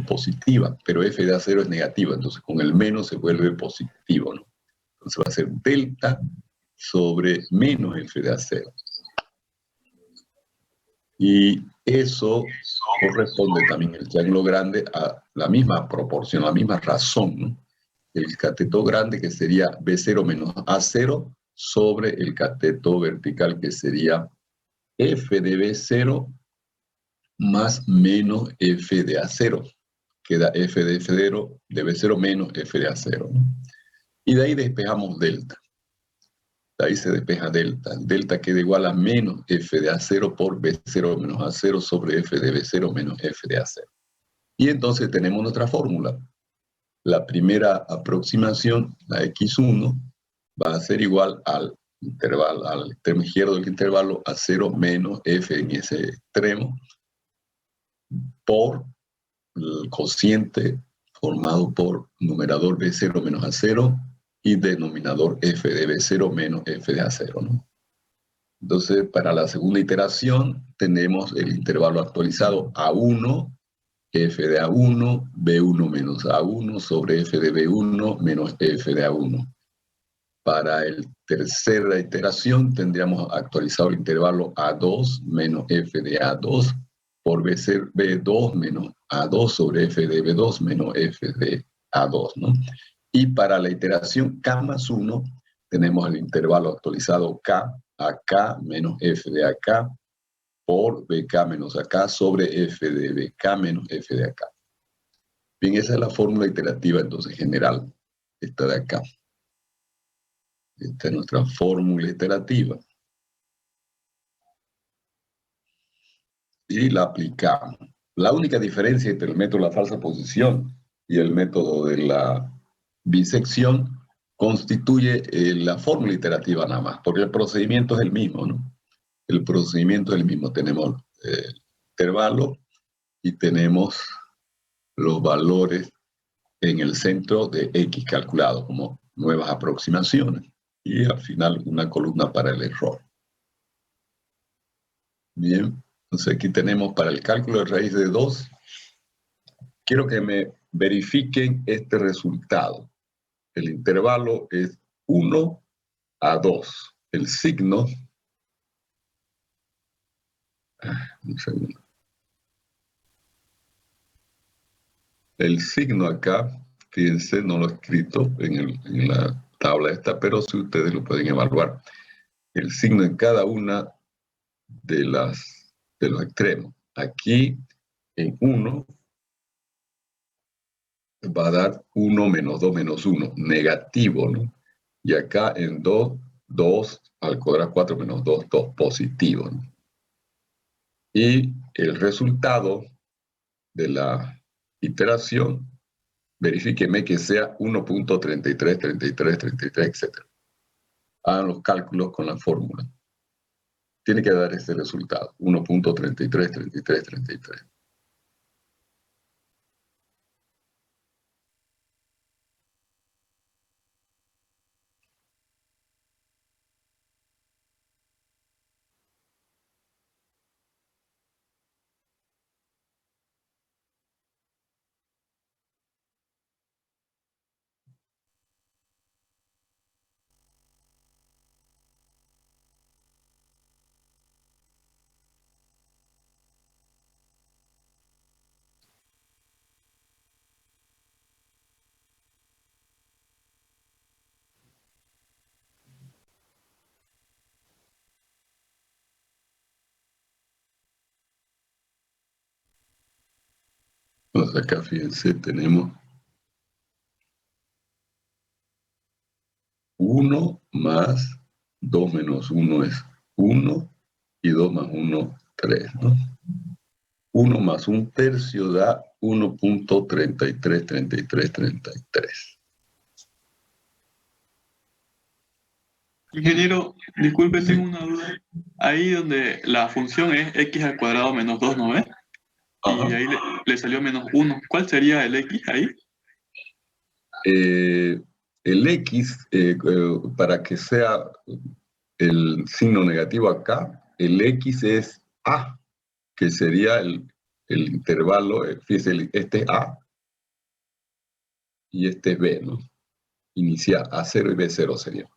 positiva, pero f de A0 es negativa, entonces con el menos se vuelve positivo, ¿no? Entonces va a ser delta sobre menos f de A0. Y eso corresponde también el triángulo grande a la misma proporción, la misma razón, ¿no? El cateto grande que sería B0 menos A0 sobre el cateto vertical que sería F de B0 más menos F de A0. Queda F de F0 de B0 menos F de A0, ¿no? Y de ahí despejamos delta. De ahí se despeja delta. Delta queda igual a menos F de A0 por B0 menos A0 sobre F de B0 menos F de A0. Y entonces tenemos nuestra fórmula. La primera aproximación, la X1, va a ser igual al intervalo, al extremo izquierdo del intervalo, a 0 menos F en ese extremo, por el cociente formado por numerador B0 menos A0 y denominador F de B0 menos F de A0, ¿no? Entonces, para la segunda iteración, tenemos el intervalo actualizado A1, F de A1, B1 menos A1 sobre F de B1 menos F de A1. Para la tercera iteración, tendríamos actualizado el intervalo A2 menos F de A2 por B2 menos A2 sobre F de B2 menos F de A2, ¿no? Y para la iteración K más 1, tenemos el intervalo actualizado K, AK menos F de AK por BK menos AK sobre F de BK menos F de AK. Bien, esa es la fórmula iterativa entonces general, esta de acá. Esta es nuestra fórmula iterativa. Y la aplicamos. La única diferencia entre el método de la falsa posición y el método de la bisección constituye la fórmula iterativa nada más, porque el procedimiento es el mismo, ¿no? El procedimiento es el mismo. Tenemos el intervalo y tenemos los valores en el centro de X calculado como nuevas aproximaciones. Y al final una columna para el error. Bien, entonces aquí tenemos para el cálculo de raíz de 2. Quiero que me verifiquen este resultado. El intervalo es 1 a 2. El signo, un segundo. El signo acá, fíjense, no lo he escrito en la tabla esta, pero si ustedes lo pueden evaluar. El signo en cada una de los extremos. Aquí en 1 va a dar 1 menos 2 menos 1, negativo, ¿no? Y acá en 2, 2 al cuadrado 4 menos 2, 2, positivo, ¿no? Y el resultado de la iteración, verifíqueme que sea 1.33, 33, 33, etc. Hagan los cálculos con la fórmula. Tiene que dar este resultado, 1.33, 33, 33. Entonces acá fíjense, tenemos 1 más 2 menos 1 es 1 y 2 más 1, 3, ¿no? 1 más 1/3 da 1.333333. Ingeniero, disculpe, tengo una duda. Ahí donde la función es x al cuadrado menos 2, ¿no ves? Y ahí le salió menos 1. ¿Cuál sería el x ahí? El X, para que sea el signo negativo acá, el X es A, que sería el el intervalo, fíjese, este es A y este es B, ¿no? Inicial, A0 y B0 sería.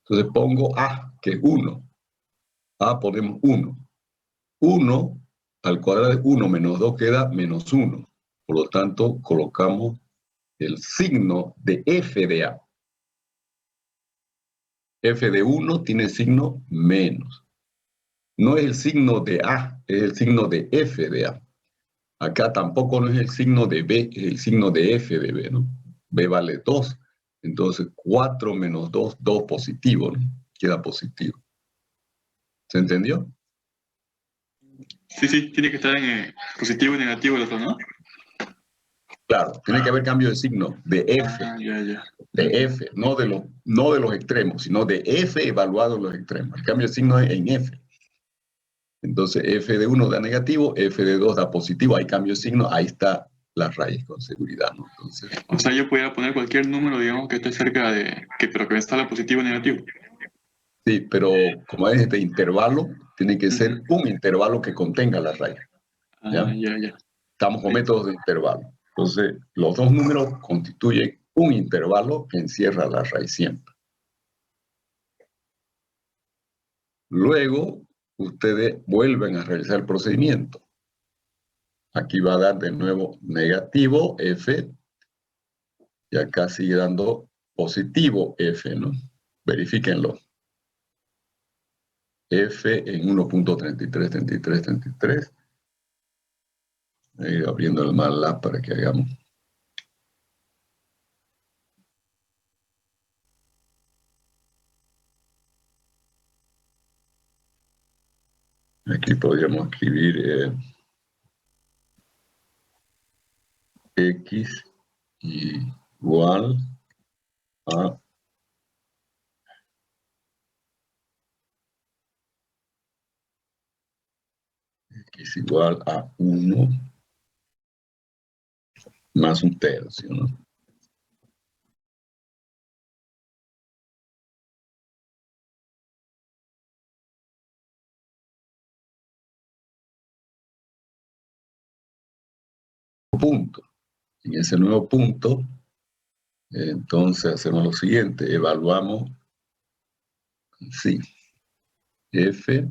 Entonces pongo A, que es 1. A ponemos 1. 1 al cuadrado de 1 menos 2 queda menos 1. Por lo tanto, colocamos el signo de F de A. F de 1 tiene signo menos. No es el signo de A, es el signo de F de A. Acá tampoco no es el signo de B, es el signo de F de B, ¿no? B vale 2. Entonces, 4 menos 2, 2 positivo, ¿no? Queda positivo. ¿Se entendió? Sí, sí, tiene que estar en positivo y negativo el otro, ¿no? Claro, tiene que haber cambio de signo, de F. Ya. De F, no de los extremos, sino de F evaluado en los extremos. El cambio de signo es en F. Entonces, F de 1 da negativo, F de 2 da positivo, hay cambio de signo, ahí está la raíz con seguridad, ¿no? Entonces, O sea, yo pudiera poner cualquier número, digamos, que esté cerca de, pero que me salga positivo o negativo. sí, pero como es este intervalo, tiene que ser un intervalo que contenga la raíz, ¿ya? Ya. Estamos con Listo. métodos de intervalo. Entonces, los dos números constituyen un intervalo que encierra la raíz siempre. Luego, ustedes vuelven a realizar el procedimiento. Aquí va a dar de nuevo negativo F y acá sigue dando positivo F, ¿no? Verifíquenlo. F en 1.333333. Abriendo el MATLAB para que hagamos. Aquí podríamos escribir X igual a X igual a 1 más un tercio, ¿no? Punto. En ese nuevo punto, entonces hacemos lo siguiente, evaluamos, sí, F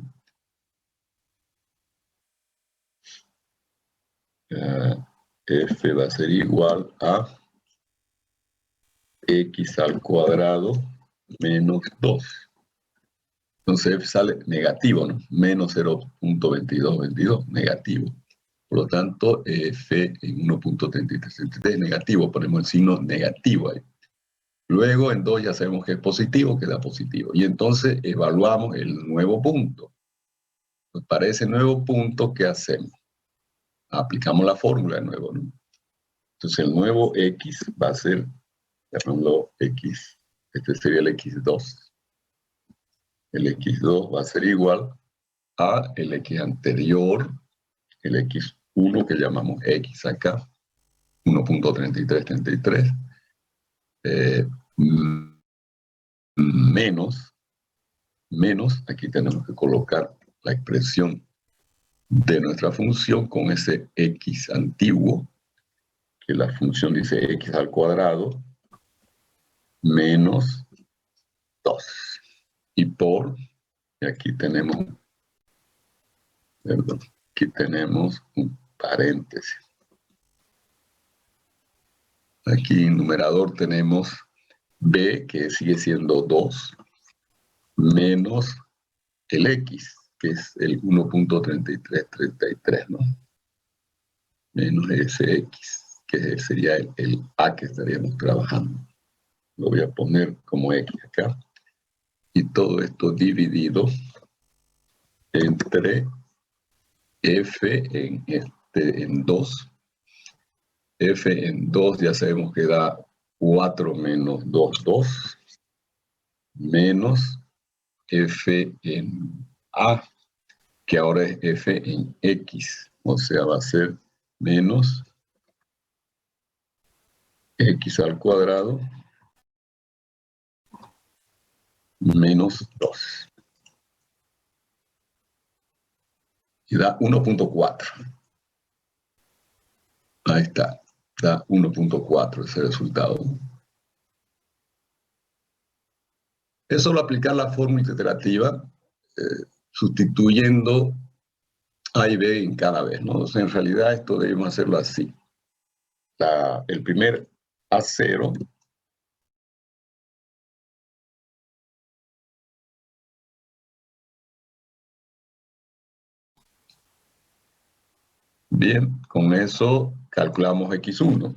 F va a ser igual a X al cuadrado menos 2. Entonces F sale negativo, ¿no? Menos 0.2222, negativo. Por lo tanto, F en 1.3333 es negativo, ponemos el signo negativo ahí. Luego en 2 ya sabemos que es positivo, queda positivo. Y entonces evaluamos el nuevo punto. Pues para ese nuevo punto, ¿qué hacemos? Aplicamos la fórmula de nuevo, ¿no? Entonces el nuevo X va a ser, llamémoslo X, este sería el X2. El X2 va a ser igual a el X anterior, el X1 que llamamos X acá, 1.3333, menos, aquí tenemos que colocar la expresión de nuestra función con ese X antiguo, que la función dice X al cuadrado, menos 2. Y por, y aquí tenemos, perdón, aquí tenemos un paréntesis. Aquí en numerador tenemos B, que sigue siendo 2, menos el X, que es el 1.3333, ¿no? Menos ese X, que sería el A que estaríamos trabajando. Lo voy a poner como X acá. Y todo esto dividido entre F en 2. F en 2 ya sabemos que da 4 menos 2, 2. Menos F en A, que ahora es F en X. O sea, va a ser menos X al cuadrado menos 2. Y da 1.4. Ahí está. Da 1.4 ese resultado. Es solo aplicar la fórmula iterativa, sustituyendo A y B en cada vez, ¿no? O sea, en realidad esto debemos hacerlo así. El primer A0 bien, con eso calculamos X1.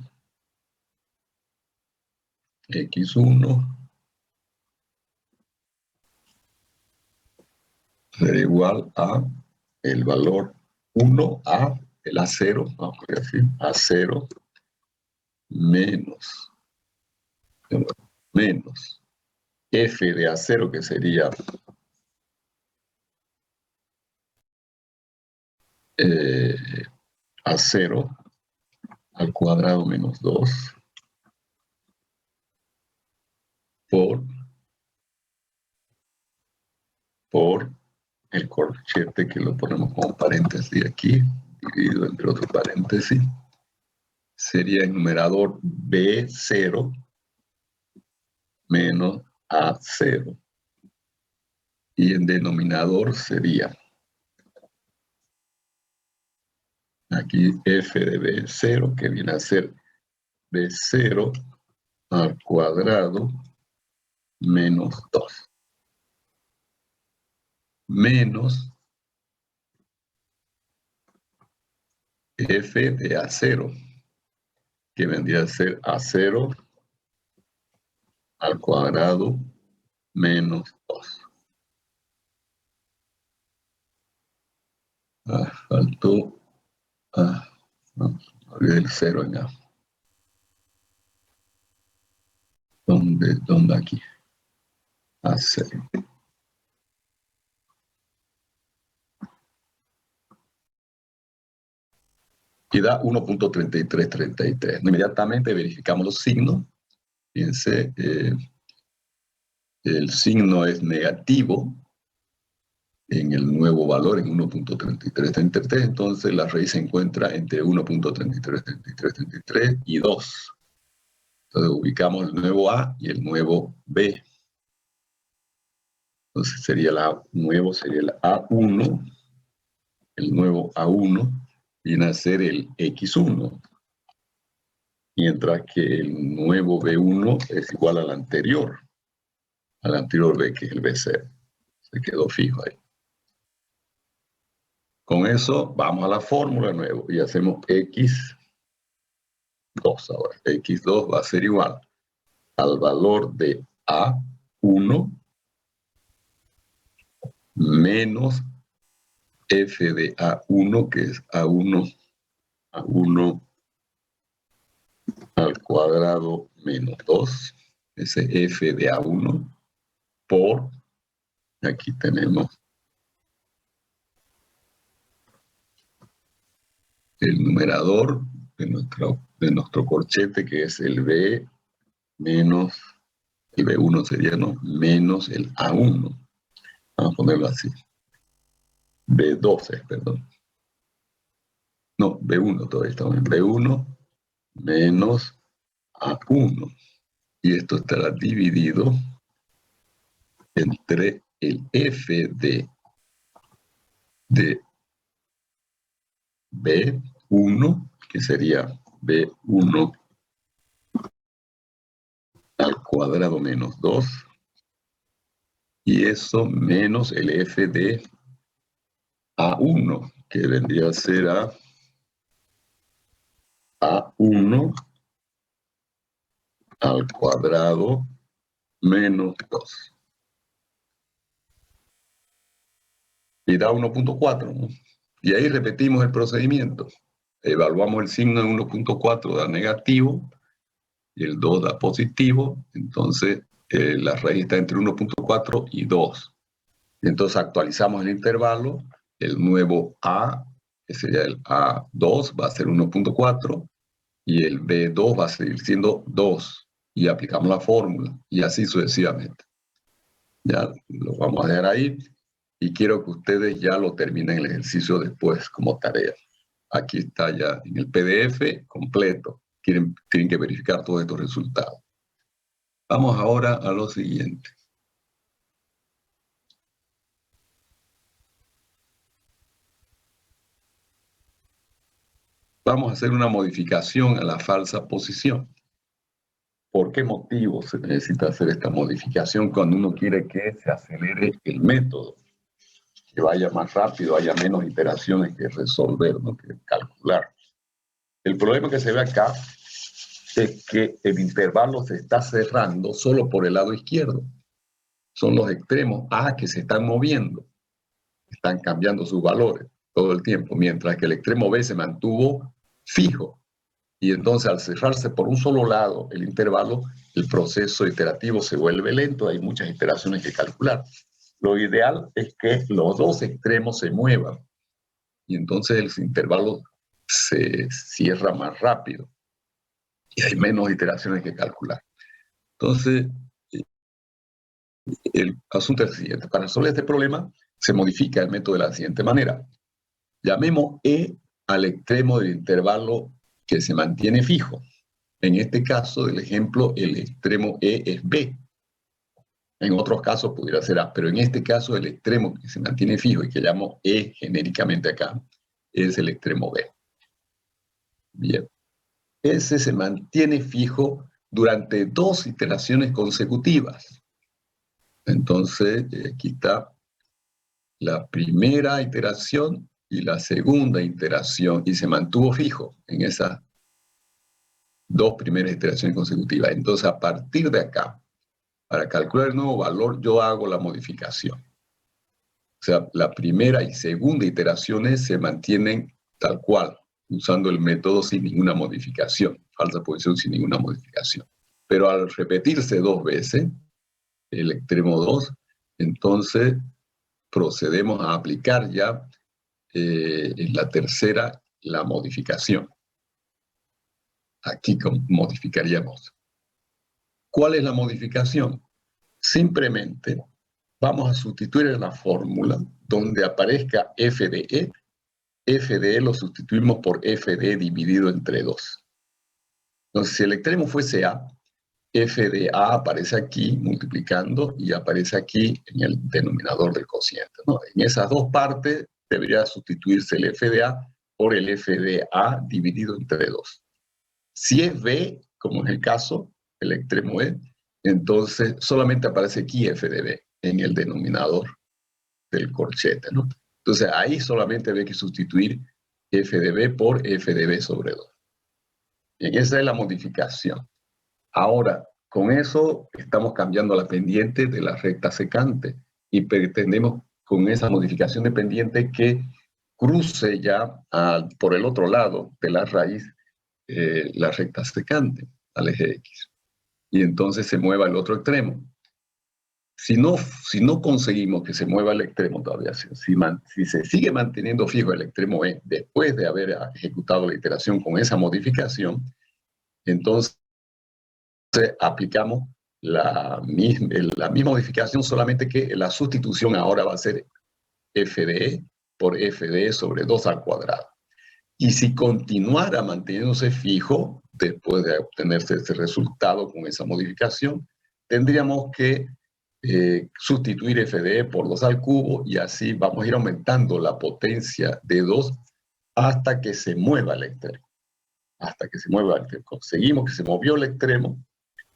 X1 será igual a el valor 1 a el A0, vamos a decir, A0 menos F de A0, que sería A0 al cuadrado menos 2 por el corchete que lo ponemos como paréntesis aquí, dividido entre otro paréntesis, sería el numerador B0 menos A0. Y el denominador sería aquí F de B0, que viene a ser B0 al cuadrado menos 2. Menos F de A0, que vendría a ser A0 al cuadrado menos 2. Faltó el 0 en A. ¿Dónde aquí? A0. Y da 1.3333. Inmediatamente verificamos los signos. Fíjense, el signo es negativo en el nuevo valor, en 1.3333, entonces la raíz se encuentra entre 1.333333 y 2. Entonces ubicamos el nuevo A y el nuevo B. Entonces sería el nuevo sería el A1, el nuevo A1 viene a ser el X1, mientras que el nuevo B1 es igual al anterior B, que es el B0. Se quedó fijo ahí. Con eso vamos a la fórmula de nuevo y hacemos X2 ahora. X2 va a ser igual al valor de A1 menos F de A1, que es A1 al cuadrado menos 2, ese F de A1 por, aquí tenemos el numerador de nuestro corchete, que es el B menos, el B1 sería, ¿no? Menos el A1. Vamos a ponerlo así. B12, perdón. No, B1 todavía estamos en B1 menos A1. Y esto estará dividido entre el F de B1, que sería B1 al cuadrado menos 2, y eso menos el F de A1, que vendría a ser A1 al cuadrado menos 2. Y da 1.4, ¿no? Y ahí repetimos el procedimiento. Evaluamos el signo en 1.4, da negativo, y el 2 da positivo, entonces la raíz está entre 1.4 y 2. Entonces actualizamos el intervalo, el nuevo A, que sería el A2, va a ser 1.4, y el B2 va a seguir siendo 2, y aplicamos la fórmula, y así sucesivamente. Ya lo vamos a dejar ahí, y quiero que ustedes ya lo terminen el ejercicio después como tarea. Aquí está ya en el PDF completo. Tienen que verificar todos estos resultados. Vamos ahora a lo siguiente. Vamos a hacer una modificación a la falsa posición. ¿Por qué motivo se necesita hacer esta modificación cuando uno quiere que se acelere el método? Que vaya más rápido, haya menos iteraciones que resolver, ¿no? Que calcular. El problema que se ve acá es que el intervalo se está cerrando solo por el lado izquierdo. Son los extremos A que se están moviendo, están cambiando sus valores todo el tiempo, mientras que el extremo B se mantuvo fijo. Y entonces al cerrarse por un solo lado el intervalo, el proceso iterativo se vuelve lento, hay muchas iteraciones que calcular. Lo ideal es que los dos extremos se muevan y entonces el intervalo se cierra más rápido y hay menos iteraciones que calcular. Entonces, el asunto es el siguiente. Para resolver este problema, se modifica el método de la siguiente manera. Llamemos E al extremo del intervalo que se mantiene fijo. En este caso del ejemplo, el extremo E es B. En otros casos pudiera ser A, pero en este caso el extremo que se mantiene fijo y que llamo E genéricamente acá, es el extremo B. Bien. Ese se mantiene fijo durante 2 iteraciones consecutivas. Entonces, aquí está la primera iteración y la segunda iteración, y se mantuvo fijo en esas 2 primeras iteraciones consecutivas. Entonces, a partir de acá, para calcular el nuevo valor, yo hago la modificación. O sea, la primera y segunda iteraciones se mantienen tal cual, usando el método sin ninguna modificación, falsa posición sin ninguna modificación. Pero al repetirse 2 veces, el extremo 2, entonces procedemos a aplicar ya en la tercera la modificación. Aquí modificaríamos. ¿Cuál es la modificación? Simplemente vamos a sustituir en la fórmula donde aparezca f de E. F de E lo sustituimos por f de E dividido entre 2. Entonces, si el extremo fuese A, f de A aparece aquí multiplicando y aparece aquí en el denominador del cociente, ¿no? En esas 2 partes debería sustituirse el f de A por el f de A dividido entre 2. Si es B, como es el caso, el extremo E, entonces solamente aparece aquí f de B en el denominador del corchete, ¿no? Entonces ahí solamente hay que sustituir f de B por f de B sobre 2. Y esa es la modificación. Ahora, con eso estamos cambiando la pendiente de la recta secante y pretendemos con esa modificación de pendiente que cruce ya por el otro lado de la raíz la recta secante al eje X. Y entonces se mueva el otro extremo. Si no conseguimos que se mueva el extremo todavía, si se sigue manteniendo fijo el extremo E después de haber ejecutado la iteración con esa modificación, entonces aplicamos la misma modificación, solamente que la sustitución ahora va a ser f de E por f de E sobre 2 al cuadrado. Y si continuara manteniéndose fijo, después de obtenerse ese resultado con esa modificación, tendríamos que sustituir f de E por 2 al cubo y así vamos a ir aumentando la potencia de 2 hasta que se mueva el extremo. Hasta que se mueva el extremo. Conseguimos que se movió el extremo,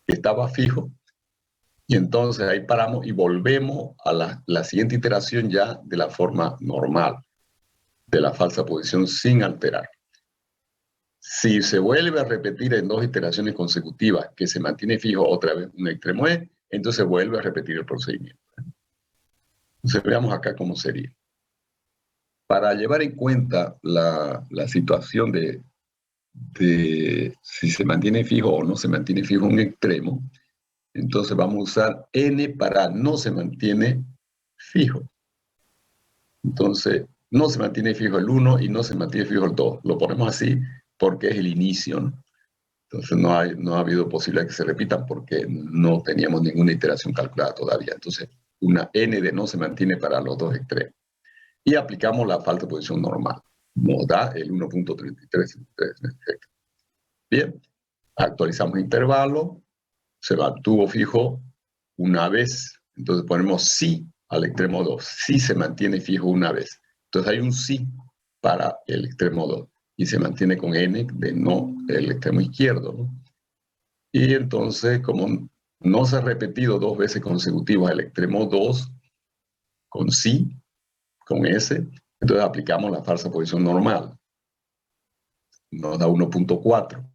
que estaba fijo, y entonces ahí paramos y volvemos a la siguiente iteración ya de la forma normal, de la falsa posición sin alterar. Si se vuelve a repetir en 2 iteraciones consecutivas que se mantiene fijo otra vez un extremo E, entonces vuelve a repetir el procedimiento. Entonces veamos acá cómo sería. Para llevar en cuenta la situación de si se mantiene fijo o no se mantiene fijo un extremo, entonces vamos a usar n para no se mantiene fijo. Entonces, no se mantiene fijo el 1 y no se mantiene fijo el 2. Lo ponemos así porque es el inicio, ¿no? Entonces no ha habido posibilidad que se repitan porque no teníamos ninguna iteración calculada todavía. Entonces, una n de no se mantiene para los 2 extremos. Y aplicamos la falta de posición normal. nos da el 1.33. Bien, actualizamos intervalo, se mantuvo fijo una vez, entonces ponemos sí al extremo 2, sí se mantiene fijo una vez. Entonces hay un sí para el extremo 2 y se mantiene con n de no el extremo izquierdo, ¿no? Y entonces, como no se ha repetido dos veces consecutivas el extremo 2 con sí, con S, entonces aplicamos la falsa posición normal. Nos da 1.4.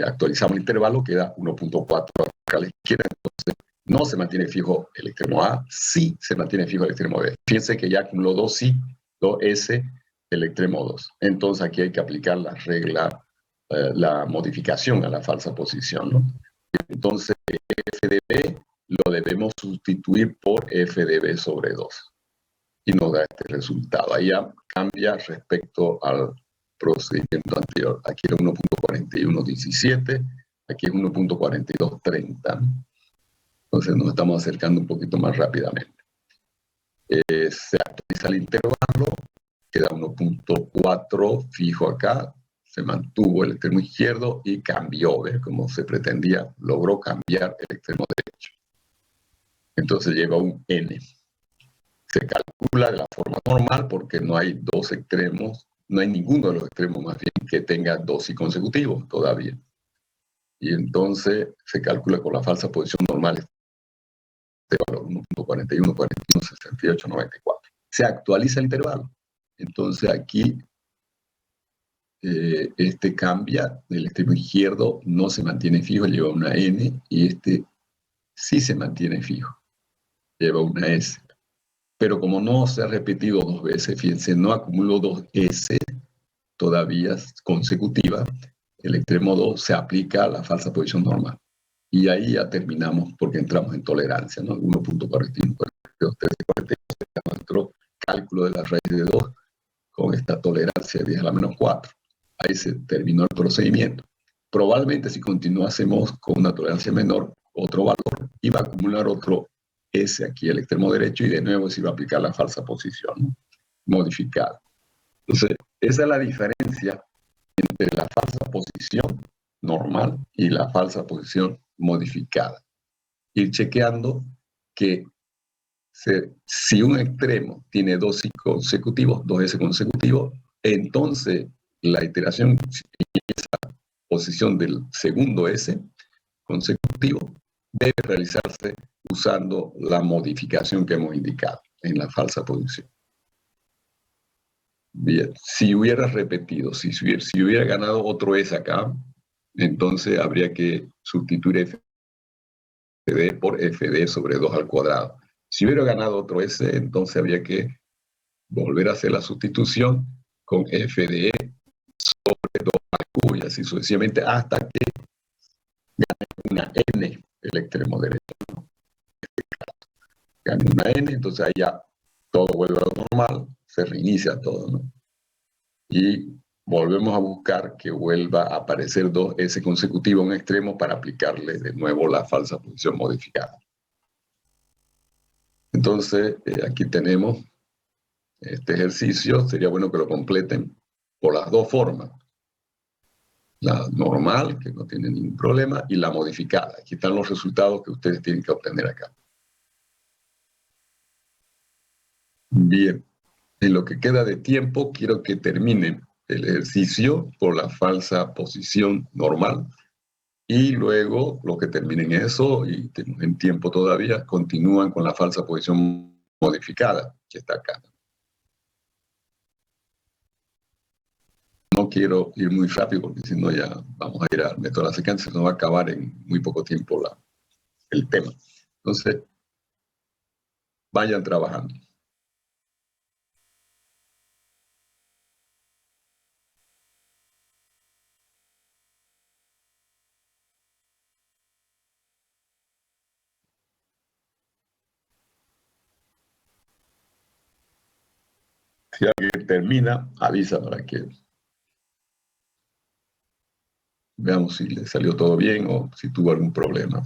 Actualizamos el intervalo, queda 1.4 acá a la izquierda. Entonces, no se mantiene fijo el extremo A, sí se mantiene fijo el extremo B. Fíjense que ya acumuló 2 sí, 2 S, el extremo 2. Entonces aquí hay que aplicar la regla, la modificación a la falsa posición, ¿no? Entonces, f de b lo debemos sustituir por f de b sobre 2. Y nos da este resultado. Ahí ya cambia respecto al procedimiento anterior. Aquí era 1.4117, aquí es 1.4230. Entonces nos estamos acercando un poquito más rápidamente. Se actualiza el intervalo, queda 1.4 fijo acá, se mantuvo el extremo izquierdo y cambió, ¿ves? Como se pretendía, logró cambiar el extremo derecho. Entonces llega un n. Se calcula de la forma normal porque no hay dos extremos, no hay ninguno de los extremos más bien que tenga dos sí consecutivos todavía. Y entonces se calcula con la falsa posición normal este valor 1.41, 41, 68, 94. Se actualiza el intervalo. Entonces aquí este cambia, el extremo izquierdo no se mantiene fijo, lleva una n, y este sí se mantiene fijo, lleva una s. Pero como no se ha repetido dos veces, fíjense, no acumuló dos S todavía consecutivas, el extremo 2 se aplica a la falsa posición normal. Y ahí ya terminamos porque entramos en tolerancia, ¿no? 1.41, 42, 13, 42, nuestro cálculo de la raíz de 2 con esta tolerancia de 10 a la menos 4. Ahí se terminó el procedimiento. Probablemente si continuásemos con una tolerancia menor, otro valor, iba a acumular otro S aquí al extremo derecho y de nuevo se iba a aplicar la falsa posición, ¿no? Modificada. Entonces, esa es la diferencia entre la falsa posición normal y la falsa posición modificada. Ir chequeando que si un extremo tiene dos sí consecutivos, dos S consecutivos, entonces la iteración en esa posición del segundo S consecutivo debe realizarse usando la modificación que hemos indicado en la falsa posición. Bien, si hubiera repetido, si hubiera ganado otro S acá, entonces habría que sustituir FD por FD sobre 2 al cuadrado. Si hubiera ganado otro S, entonces habría que volver a hacer la sustitución con FDE sobre 2 al cubo y así sucesivamente hasta que gane una N el extremo derecho, ¿no? Gane una N, entonces ahí ya todo vuelve a lo normal, se reinicia todo, ¿no? Y volvemos a buscar que vuelva a aparecer 2S consecutivos en un extremo para aplicarle de nuevo la falsa posición modificada. Entonces, aquí tenemos este ejercicio. Sería bueno que lo completen por las dos formas. La normal, que no tiene ningún problema, y la modificada. Aquí están los resultados que ustedes tienen que obtener acá. Bien, en lo que queda de tiempo, quiero que terminen el ejercicio por la falsa posición normal. Y luego, lo que terminen eso, y tenemos en tiempo todavía, continúan con la falsa posición modificada, que está acá. No quiero ir muy rápido, porque si no ya vamos a ir al método de la secuencia, se nos va a acabar en muy poco tiempo el tema. Entonces, vayan trabajando. Si alguien termina, avisa para que veamos si le salió todo bien o si tuvo algún problema.